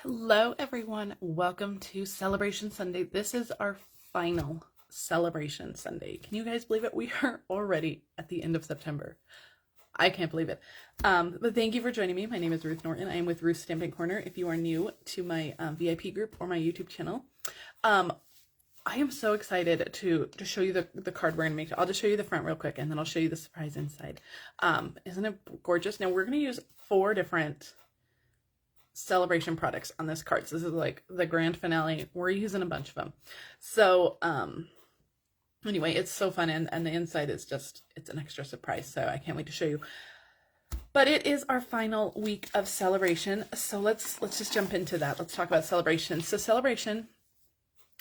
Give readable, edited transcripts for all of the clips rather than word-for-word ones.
Hello everyone, welcome to Celebration Sunday. This is our final Celebration Sunday. Can you guys believe it? We are already at the end of September. I can't believe it. But thank you for joining me. My name is Ruth Norton. I am with Ruth's Stamping Corner. If you are new to my VIP group or my YouTube channel, I am so excited to show you the card we're going to make. I'll just show you the front real quick and then I'll show you the surprise inside. Isn't it gorgeous? Now we're going to use 4 different celebration products on this card. So this is like the grand finale. We're using a bunch of them. So anyway, it's so fun, and the inside is just, it's an extra surprise. So I can't wait to show you. But it is our final week of celebration. So let's just jump into that. Let's talk about celebration. So celebration,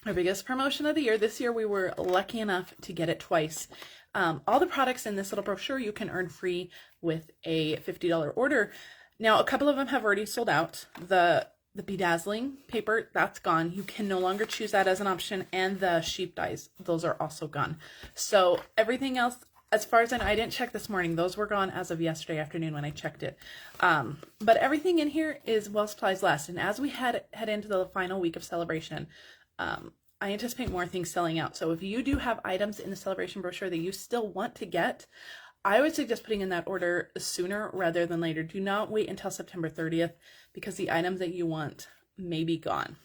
our biggest promotion of the year. This year we were lucky enough to get it twice. All the products in this little brochure you can earn free with a $50 order. Now, a couple of them have already sold out. The bedazzling paper, that's gone. You can no longer choose that as an option. And the sheep dies, those are also gone. So everything else, as far as I know, I didn't check this morning. Those were gone as of yesterday afternoon when I checked it. But everything in here is while supplies last. And as we head into the final week of celebration, I anticipate more things selling out. So if you do have items in the celebration brochure that you still want to get, I would suggest putting in that order sooner rather than later. Do not wait until September 30th because the items that you want may be gone.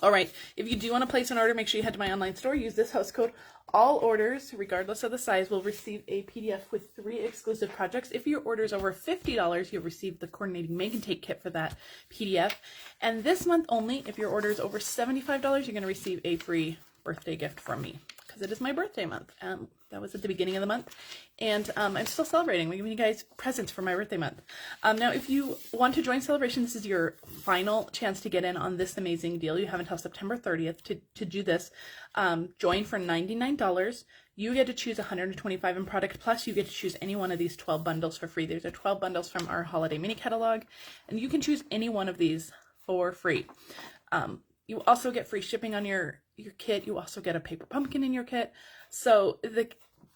All right, if you do want to place an order, make sure you head to my online store. Use this host code. All orders, regardless of the size, will receive a PDF with 3 exclusive projects. If your order is over $50, you'll receive the coordinating make and take kit for that PDF. And this month only, if your order is over $75, you're going to receive a free birthday gift from me because it is my birthday month. That was at the beginning of the month, and I'm still celebrating. We're giving you guys presents for my birthday month. Now, if you want to join Celebration, this is your final chance to get in on this amazing deal. You have until September 30th to do this. Join for $99. You get to choose 125 in product, plus you get to choose any one of these 12 bundles for free. There's 12 bundles from our holiday mini catalog, and you can choose any one of these for free. You also get free shipping on your kit. You also get a paper pumpkin in your kit. So the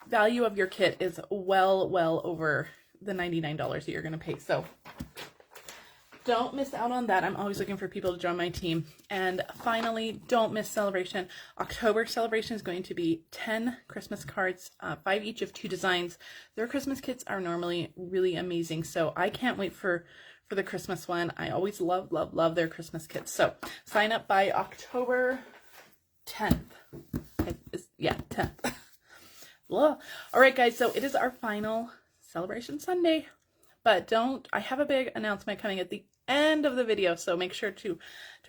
value of your kit is well over the $99 that you're going to pay. So don't miss out on that. I'm always looking for people to join my team. And finally, don't miss Celebration. October Celebration is going to be 10 Christmas cards, 5 each of 2 designs. Their Christmas kits are normally really amazing. So I can't wait for the Christmas one. I always love their Christmas kits. So sign up by October 10th. Yeah, 10th. All right, guys, so it is our final Celebration Sunday, but I have a big announcement coming at the end of the video, so make sure to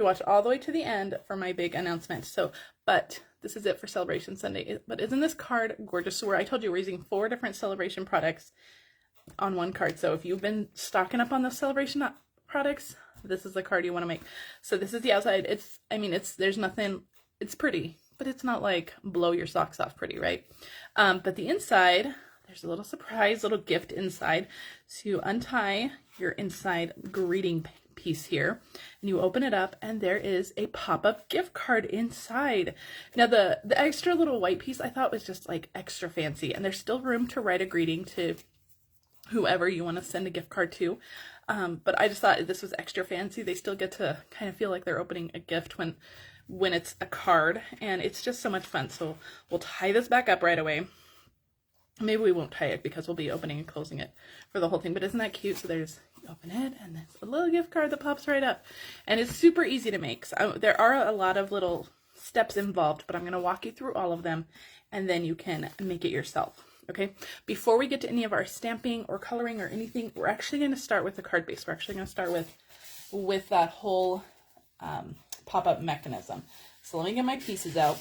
watch all the way to the end for my big announcement. But this is it for Celebration Sunday. But isn't this card gorgeous? So I told you we're using 4 different celebration products on one card. So if you've been stocking up on those celebration products, this is the card you want to make. So this is the outside. There's nothing, it's pretty, but it's not like blow your socks off pretty, right? But the inside, there's a little surprise, little gift inside. So you untie your inside greeting piece here, and you open it up, and there is a pop-up gift card inside. Now the extra little white piece I thought was just like extra fancy, and there's still room to write a greeting to whoever you want to send a gift card to. But I just thought this was extra fancy. They still get to kind of feel like they're opening a gift when it's a card, and it's just so much fun. So we'll tie this back up right away. Maybe we won't tie it because we'll be opening and closing it for the whole thing, but isn't that cute? So you open it, and there's a little gift card that pops right up, and it's super easy to make. So there are a lot of little steps involved, but I'm going to walk you through all of them, and then you can make it yourself. Okay, before we get to any of our stamping or coloring or anything, we're actually going to start with the card base. We're actually going to start with that whole pop-up mechanism. So let me get my pieces out.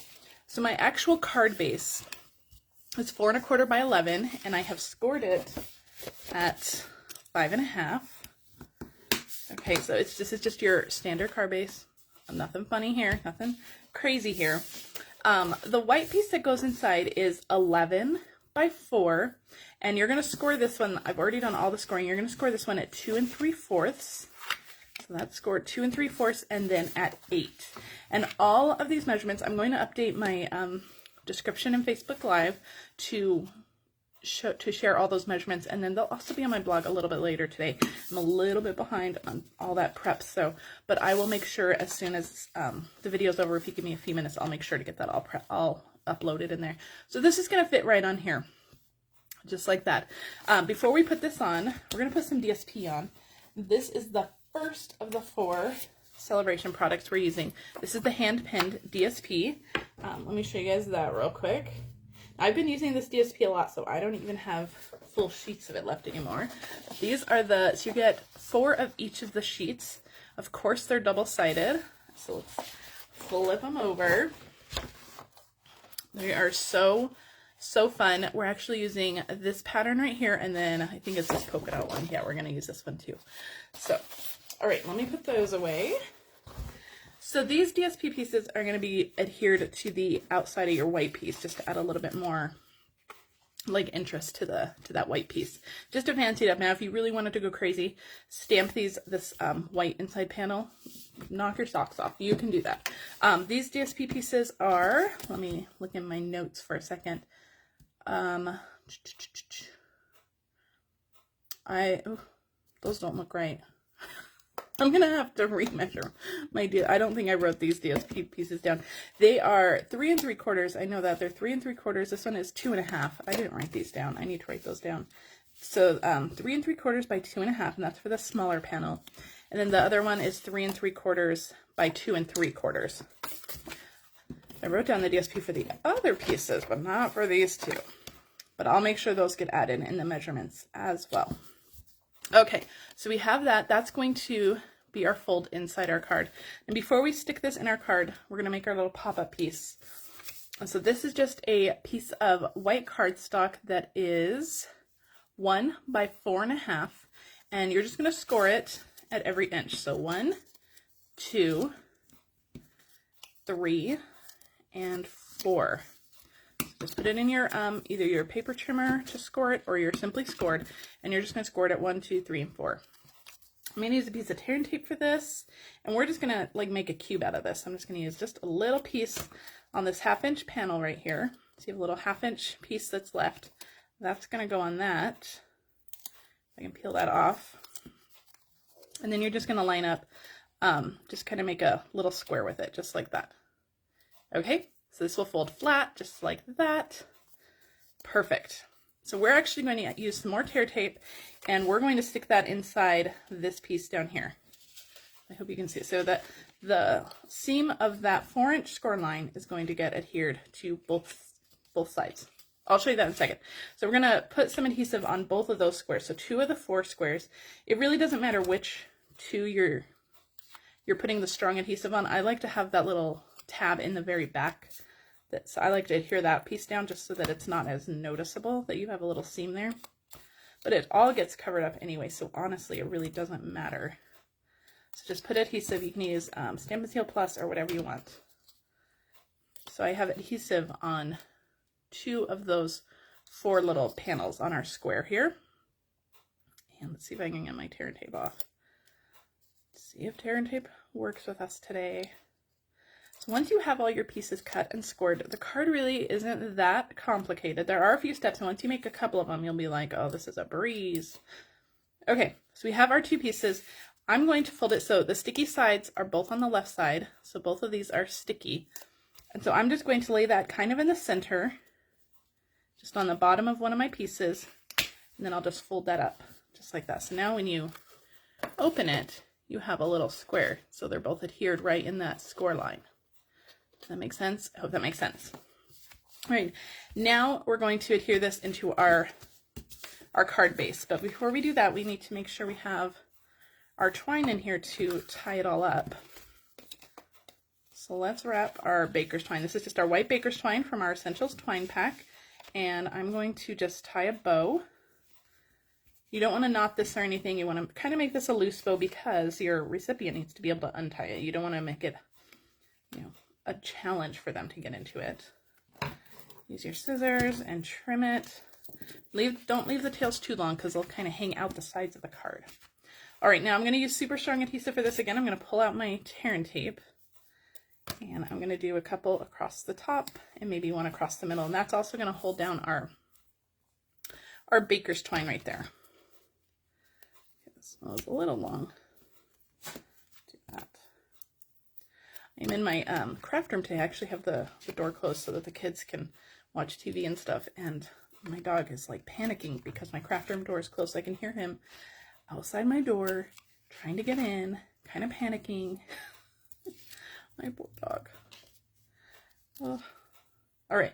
So my actual card base is 4 1/4 by 11, and I have scored it at 5 1/2. Okay, so this is just your standard card base. Nothing funny here, nothing crazy here. The white piece that goes inside is 11 by 4, and you're going to score this one. I've already done all the scoring. You're going to score this one at 2 3/4. So that's scored 2 3/4, and then at 8. And all of these measurements, I'm going to update my description in Facebook Live to share all those measurements, and then they'll also be on my blog a little bit later today. I'm a little bit behind on all that prep, but I will make sure as soon as the video's over, if you give me a few minutes, I'll make sure to get that all uploaded in there. So this is going to fit right on here, just like that. Before we put this on, we're going to put some DSP on. This is the first of the 4 Sale-a-Bration products we're using. This is the hand-penned DSP. Let me show you guys that real quick. I've been using this DSP a lot, so I don't even have full sheets of it left anymore. These are so you get 4 of each of the sheets. Of course, they're double-sided. So let's flip them over. They are so fun. We're actually using this pattern right here, and then I think it's this polka dot one. Yeah, we're going to use this one too. So, all right, let me put those away. So these DSP pieces are going to be adhered to the outside of your white piece, just to add a little bit more like interest to that white piece, just to fancy it up. Now, if you really wanted to go crazy, stamp this white inside panel, knock your socks off. You can do that. These DSP pieces are, let me look in my notes for a second. Those don't look right. I'm going to have to remeasure my deal. I don't think I wrote these DSP pieces down. They are 3 3/4. I know that they're 3 3/4. This one is 2 1/2. I didn't write these down. I need to write those down. So 3 3/4 by 2 1/2, and that's for the smaller panel. And then the other one is 3 3/4 by 2 3/4. I wrote down the DSP for the other pieces, but not for these two. But I'll make sure those get added in the measurements as well. Okay, so we have that. That's going to be our fold inside our card. And before we stick this in our card, we're going to make our little pop-up piece. And so this is just a piece of white cardstock that is 1 by 4 1/2, and you're just going to score it at every inch. So 1, 2, 3, and 4. Just put it in your either your paper trimmer to score it, or your simply scored, and you're just going to score it at 1, 2, 3, and 4. I'm going to use a piece of tear and tape for this, and we're just going to like make a cube out of this. I'm just going to use just a little piece on this 1/2 inch panel right here. So you have a little 1/2 inch piece that's left. That's going to go on that. I can peel that off. And then you're just going to line up, just kind of make a little square with it, just like that. Okay, so this will fold flat, just like that. Perfect. So we're actually going to use some more tear tape, and we're going to stick that inside this piece down here. I hope you can see it. So that the seam of that 4-inch score line is going to get adhered to both sides. I'll show you that in a second. So we're going to put some adhesive on both of those squares. So 2 of the 4 squares. It really doesn't matter which 2 you're putting the strong adhesive on. I like to have that little tab in the very back. So I like to adhere that piece down just so that it's not as noticeable that you have a little seam there. But it all gets covered up anyway, so honestly, it really doesn't matter. So just put adhesive. You can use Stampin' Seal Plus or whatever you want. So I have adhesive on 2 of those 4 little panels on our square here. And let's see if I can get my tear and tape off. Let's see if tear and tape works with us today. So once you have all your pieces cut and scored, the card really isn't that complicated. There are a few steps, and once you make a couple of them, you'll be like, oh, this is a breeze. Okay, so we have our 2 pieces. I'm going to fold it so the sticky sides are both on the left side, so both of these are sticky. And so I'm just going to lay that kind of in the center, just on the bottom of one of my pieces, and then I'll just fold that up, just like that. So now when you open it, you have a little square, so they're both adhered right in that score line. Does that make sense? I hope that makes sense. All right, now we're going to adhere this into our card base. But before we do that, we need to make sure we have our twine in here to tie it all up. So let's wrap our baker's twine. This is just our white baker's twine from our Essentials twine pack. And I'm going to just tie a bow. You don't want to knot this or anything. You want to kind of make this a loose bow because your recipient needs to be able to untie it. You don't want to make it, you know, a challenge for them to get into it. Use your scissors and trim it. Don't leave the tails too long because they'll kind of hang out the sides of the card. All right, now I'm going to use super strong adhesive for this again. I'm going to pull out my tear and tape, and I'm going to do a couple across the top and maybe one across the middle, and that's also going to hold down our our baker's twine right there. This one was a little long. Do that. I'm in my craft room today. I actually have the door closed so that the kids can watch TV and stuff, and my dog is like panicking because my craft room door is closed. I can hear him outside my door trying to get in, kind of panicking. My poor dog. Oh. All right,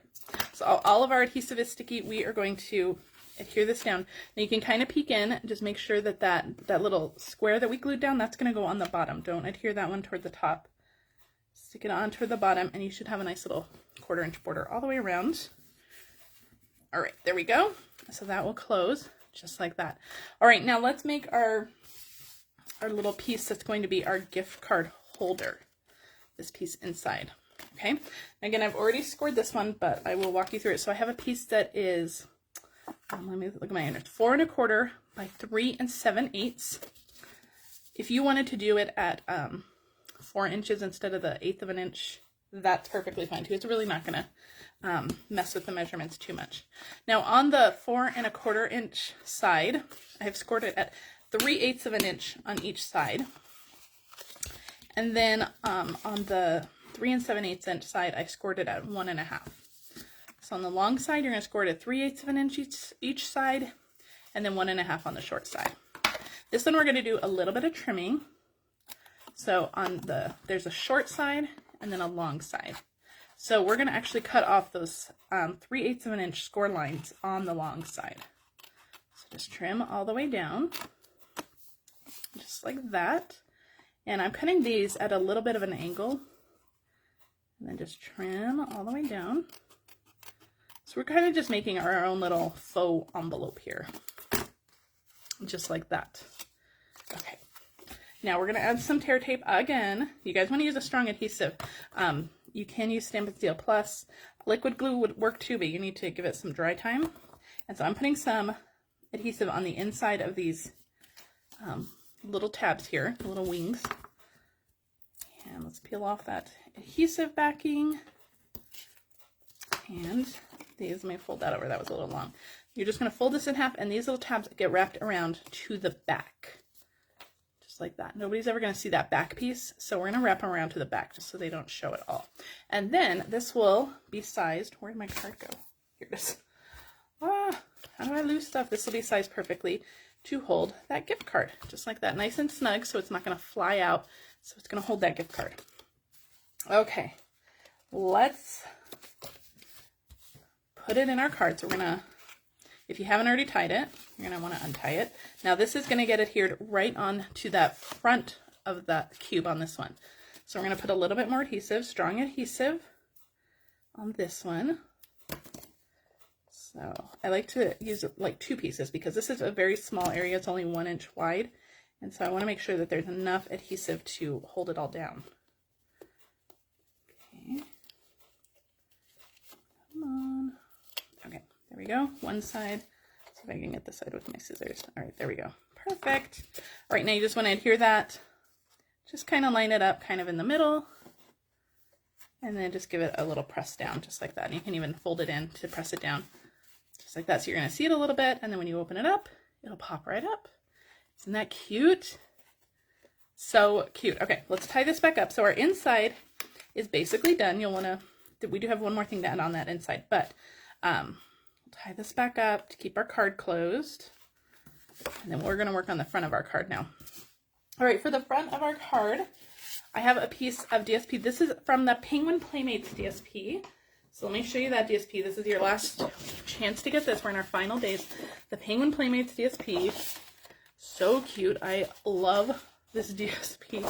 so all of our adhesive is sticky. We are going to adhere this down. Now you can kind of peek in, just make sure that that little square that we glued down, that's going to go on the bottom. Don't adhere that one toward the top. Stick it on toward the bottom, and you should have a nice little 1/4 inch border all the way around. All right, there we go. So that will close just like that. All right, now let's make our little piece that's going to be our gift card holder. This piece inside. Okay, again, I've already scored this one, but I will walk you through it. So I have a piece that is, let me look at my index, 4 1/4 by 3 7/8. If you wanted to do it at 4 inches instead of the 1/8 of an inch, that's perfectly fine too. It's really not going to mess with the measurements too much. Now on the 4 1/4 inch side, I have scored it at 3/8 of an inch on each side. And then on the 3 7/8 inch side, I scored it at 1 1/2. So on the long side, you're going to score it at 3/8 of an inch each side, and then 1 1/2 on the short side. This one we're going to do a little bit of trimming. So on there's a short side and then a long side. So we're going to actually cut off those 3/8 of an inch score lines on the long side. So just trim all the way down, just like that. And I'm cutting these at a little bit of an angle. And then just trim all the way down. So we're kind of just making our own little faux envelope here. Just like that. Okay. Now we're going to add some tear tape again. You guys want to use a strong adhesive. You can use Stampin' Steel Plus. Liquid glue would work too, but you need to give it some dry time. And so I'm putting some adhesive on the inside of these little tabs here, the little wings. And let's peel off that adhesive backing. And these, let me fold that over, that was a little long. You're just going to fold this in half, and these little tabs get wrapped around to the back. Just like that. Nobody's ever going to see that back piece, so we're going to wrap them around to the back just so they don't show at all. And then this will be sized. Where did my card go? Here it is. Ah, how do I lose stuff? This will be sized perfectly to hold that gift card, just like that, nice and snug, so it's not going to fly out. So it's going to hold that gift card. Okay, let's put it in our card. So we're going to, if you haven't already tied it, you're going to want to untie it. Now this is going to get adhered right on to that front of the cube on this one. So we're going to put a little bit more adhesive, strong adhesive on this one. So I like to use like 2 pieces because this is a very small area. It's only 1 inch wide. And so I want to make sure that there's enough adhesive to hold it all down. Okay. Come on. Okay, there we go. One side. See if I can get this side with my scissors. All right, there we go. Perfect. All right, now you just want to adhere that. Just kind of line it up kind of in the middle. And then just give it a little press down, just like that. And you can even fold it in to press it down. Just like that. So you're going to see it a little bit. And then when you open it up, it'll pop right up. Isn't that cute? So cute. Okay, let's tie this back up. So our inside is basically done. You'll want to, we do have one more thing to add on that inside, but we'll tie this back up to keep our card closed. And then we're going to work on the front of our card now. All right, for the front of our card, I have a piece of DSP. This is from the Penguin Playmates DSP. So let me show you that DSP. This is your last chance to get this. We're in our final days. The Penguin Playmates DSP. So cute. I love this DSP.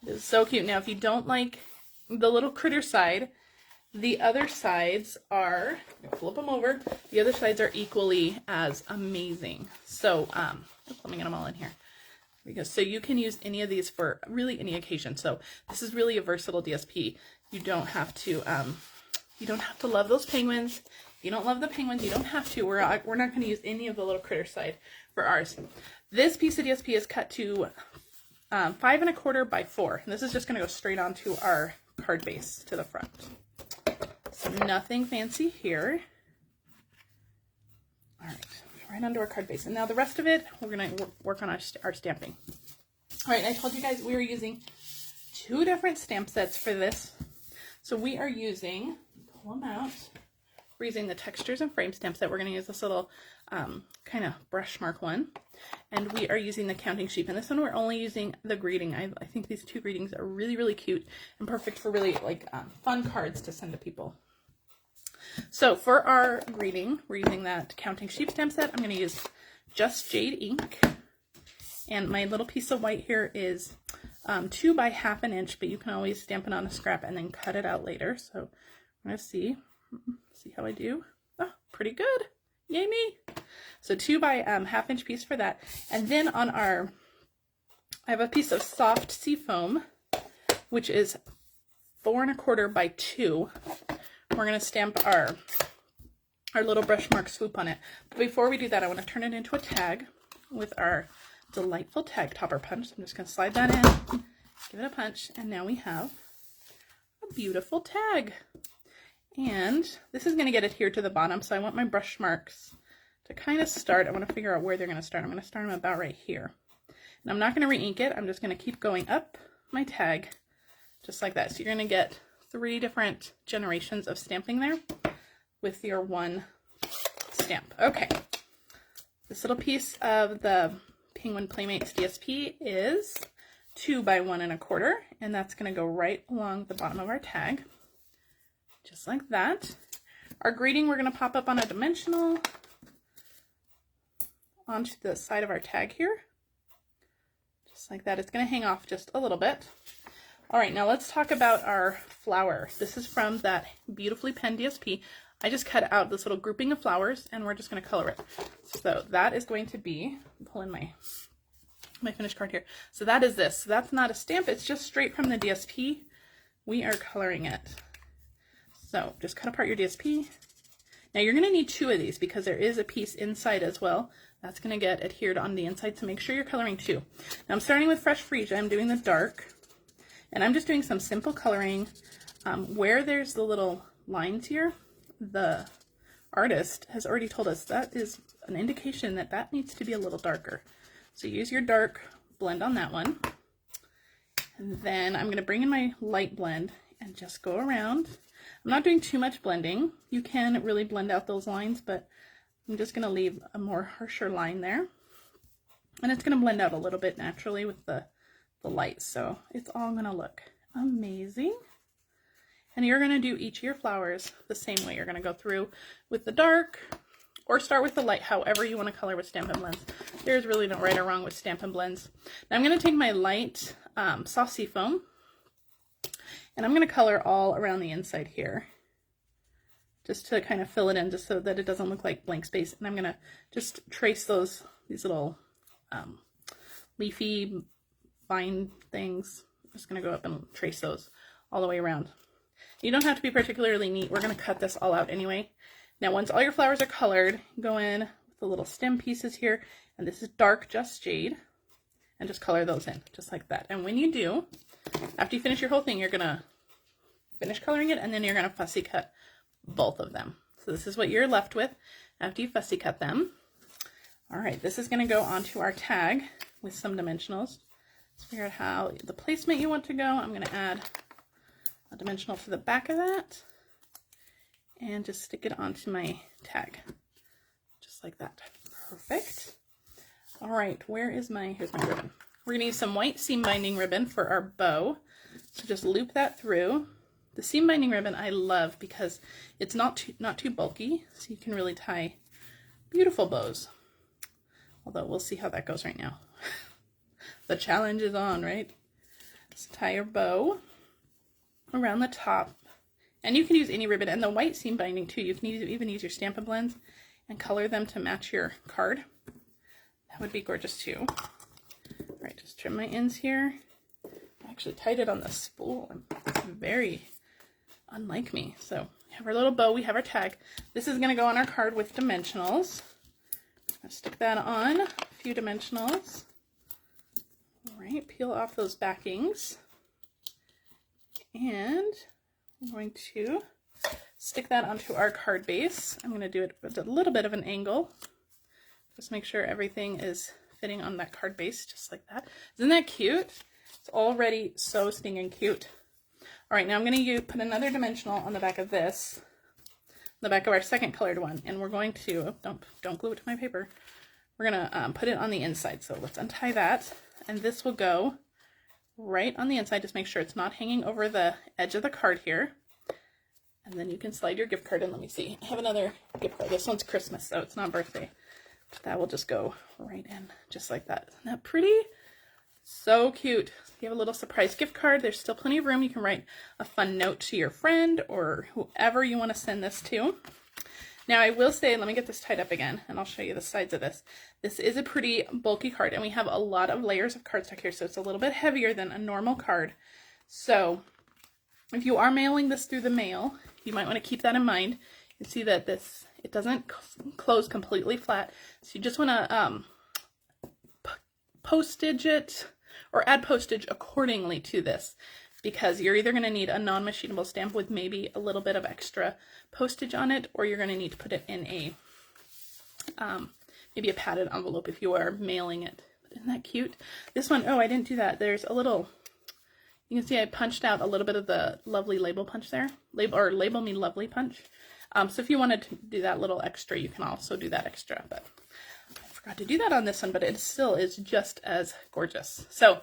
It is so cute. Now, if you don't like the little critter side, the other sides are, flip them over, the other sides are equally as amazing. So, let me get them all in here. Because so you can use any of these for really any occasion. So this is really a versatile DSP. You don't have to love those penguins. If you don't love the penguins, you don't have to. We're not going to use any of the little critter side for ours. This piece of DSP is cut to 5 1/4 by 4. And this is just going to go straight onto our card base to the front. So nothing fancy here. All right, right onto our card base. And now the rest of it, we're going to work on our stamping. All right, I told you guys we were using 2 different stamp sets for this. So we are using, pull them out, we're using the Textures and Frame stamp set. We're going to use this little kind of brush mark one. And we are using the counting sheep. And this one we're only using the greeting. I think these 2 greetings are really, really cute and perfect for really like fun cards to send to people. So for our greeting, we're using that counting sheep stamp set. I'm going to use Just Jade ink. And my little piece of white here is 2 by 1/2 inch, but you can always stamp it on a scrap and then cut it out later. So I'm going to see how I do. Oh, pretty good. Yay me. So 2 by 1/2 inch piece for that. And then on I have a piece of soft sea foam, which is 4 1/4 by 2. We're going to stamp our little brush mark swoop on it. But before we do that, I want to turn it into a tag with our delightful tag topper punch. So I'm just going to slide that in, give it a punch, and now we have a beautiful tag. And this is going to get adhered to the bottom, so I want my brush marks to kind of start. I want to figure out where they're going to start. I'm going to start them about right here. And I'm not going to re-ink it. I'm just going to keep going up my tag just like that. So you're going to get 3 different generations of stamping there with your 1 stamp. Okay, this little piece of the Penguin Playmates DSP is 2 by 1 1/4, and that's going to go right along the bottom of our tag, just like that. Our greeting we're going to pop up on a dimensional onto the side of our tag here, just like that. It's going to hang off just a little bit. All right, now let's talk about our flower. This is from that Beautifully Penned DSP. I just cut out this little grouping of flowers, and we're just going to color it. So that is going to be, pull in my finished card here. So that is this. So that's not a stamp. It's just straight from the DSP. We are coloring it. So just cut apart your DSP. Now you're going to need 2 of these because there is a piece inside as well. That's going to get adhered on the inside, so make sure you're coloring 2. Now I'm starting with Fresh Freesia. I'm doing the dark, and I'm just doing some simple coloring. Where there's the little lines here, the artist has already told us that is an indication that that needs to be a little darker. So use your dark blend on that one. And then I'm going to bring in my light blend and just go around. I'm not doing too much blending. You can really blend out those lines, but I'm just going to leave a more harsher line there. And it's going to blend out a little bit naturally with the light. So it's all going to look amazing. And you're going to do each of your flowers the same way. You're going to go through with the dark or start with the light, however you want to color with Stampin' Blends. There's really no right or wrong with Stampin' Blends. Now I'm going to take my light soft sea foam, and I'm going to color all around the inside here, just to kind of fill it in, just so that it doesn't look like blank space. And I'm going to just trace these little leafy vine things. I'm just going to go up and trace those all the way around. You don't have to be particularly neat. We're going to cut this all out anyway. Now, once all your flowers are colored, go in with the little stem pieces here, and this is dark Just Jade, and just color those in, just like that. And when you do, after you finish your whole thing, you're going to finish coloring it, and then you're going to fussy cut both of them. So this is what you're left with after you fussy cut them. All right, this is going to go onto our tag with some dimensionals. Let's figure out how the placement you want to go. I'm going to add a dimensional to the back of that and just stick it onto my tag, just like that. Perfect. All right, here's my ribbon. We're going to use some white seam binding ribbon for our bow. So just loop that through. The seam binding ribbon I love because it's not too bulky, so you can really tie beautiful bows. Although we'll see how that goes right now. The challenge is on, right? So tie your bow around the top, and you can use any ribbon, and the white seam binding too. You can even use your Stampin' Blends and color them to match your card. That would be gorgeous too. All right, just trim my ends here. I actually tied it on the spool. It's very unlike me. So we have our little bow, we have our tag. This is going to go on our card with dimensionals. I'll stick that on, a few dimensionals. All right, peel off those backings. And I'm going to stick that onto our card base. I'm going to do it with a little bit of an angle, Just make sure everything is fitting on that card base, just like that. Isn't that cute? It's already so stinging cute. All right, now I'm going to put another dimensional on the back of this, the back of our second colored one, and we're going to, don't glue it to my paper. We're going to put it on the inside. So let's untie that, and this will go right on the inside. Just make sure it's not hanging over the edge of the card here. And then you can slide your gift card in. Let me see. I have another gift card. This one's Christmas, so it's not birthday. But that will just go right in, just like that. Isn't that pretty? So cute. You have a little surprise gift card. There's still plenty of room. You can write a fun note to your friend or whoever you want to send this to. Now I will say, let me get this tied up again, and I'll show you the sides of this. This is a pretty bulky card, and we have a lot of layers of cardstock here, so it's a little bit heavier than a normal card. So if you are mailing this through the mail, you might want to keep that in mind. You can see that it doesn't close completely flat, so you just want to postage it or add postage accordingly to this, because you're either going to need a non-machinable stamp with maybe a little bit of extra postage on it, or you're going to need to put it in a maybe a padded envelope if you are mailing it. But isn't that cute? This one, oh, I didn't do that. There's a little, you can see I punched out a little bit of the lovely label punch there, label me lovely punch. So if you wanted to do that little extra, you can also do that extra, but I forgot to do that on this one, but it still is just as gorgeous. So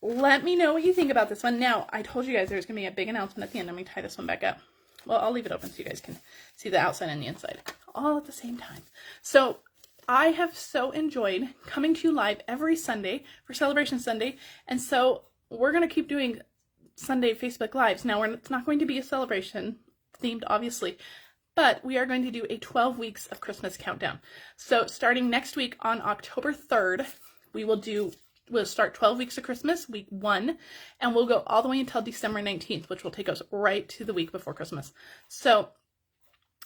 let me know what you think about this one. Now, I told you guys there's going to be a big announcement at the end. Let me tie this one back up. Well, I'll leave it open so you guys can see the outside and the inside all at the same time. So I have so enjoyed coming to you live every Sunday for Celebration Sunday. And so we're going to keep doing Sunday Facebook Lives. Now, it's not going to be a celebration themed, obviously, but we are going to do a 12 weeks of Christmas countdown. So starting next week on October 3rd, we'll start 12 weeks of Christmas, week 1, and we'll go all the way until December 19th, which will take us right to the week before Christmas. So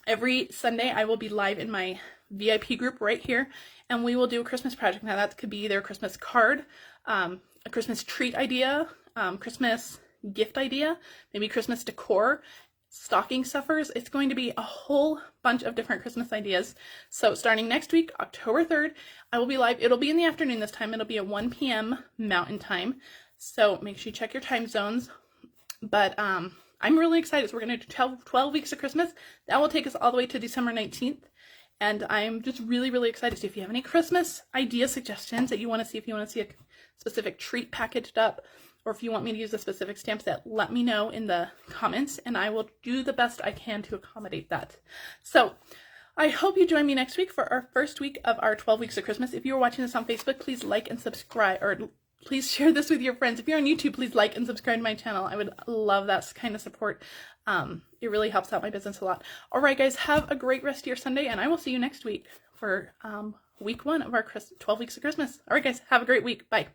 every Sunday I will be live in my VIP group right here, and we will do a Christmas project. Now that could be either a Christmas card, a Christmas treat idea, Christmas gift idea, maybe Christmas decor, stocking stuffers. It's going to be a whole bunch of different Christmas ideas. So starting next week, October 3rd, I will be live. It'll be in the afternoon this time. It'll be at 1 p.m. Mountain Time. So make sure you check your time zones. But I'm really excited. So we're going to do 12 weeks of Christmas. That will take us all the way to December 19th. And I'm just really, really excited. So if you have any Christmas idea suggestions that you want to see, if you want to see a specific treat packaged up, or if you want me to use a specific stamp set, let me know in the comments, and I will do the best I can to accommodate that. So I hope you join me next week for our first week of our 12 weeks of Christmas. If you're watching this on Facebook, please like and subscribe, or please share this with your friends. If you're on YouTube, please like and subscribe to my channel. I would love that kind of support. It really helps out my business a lot. All right, guys, have a great rest of your Sunday, and I will see you next week for week 1 of our 12 weeks of Christmas. All right, guys, have a great week. Bye.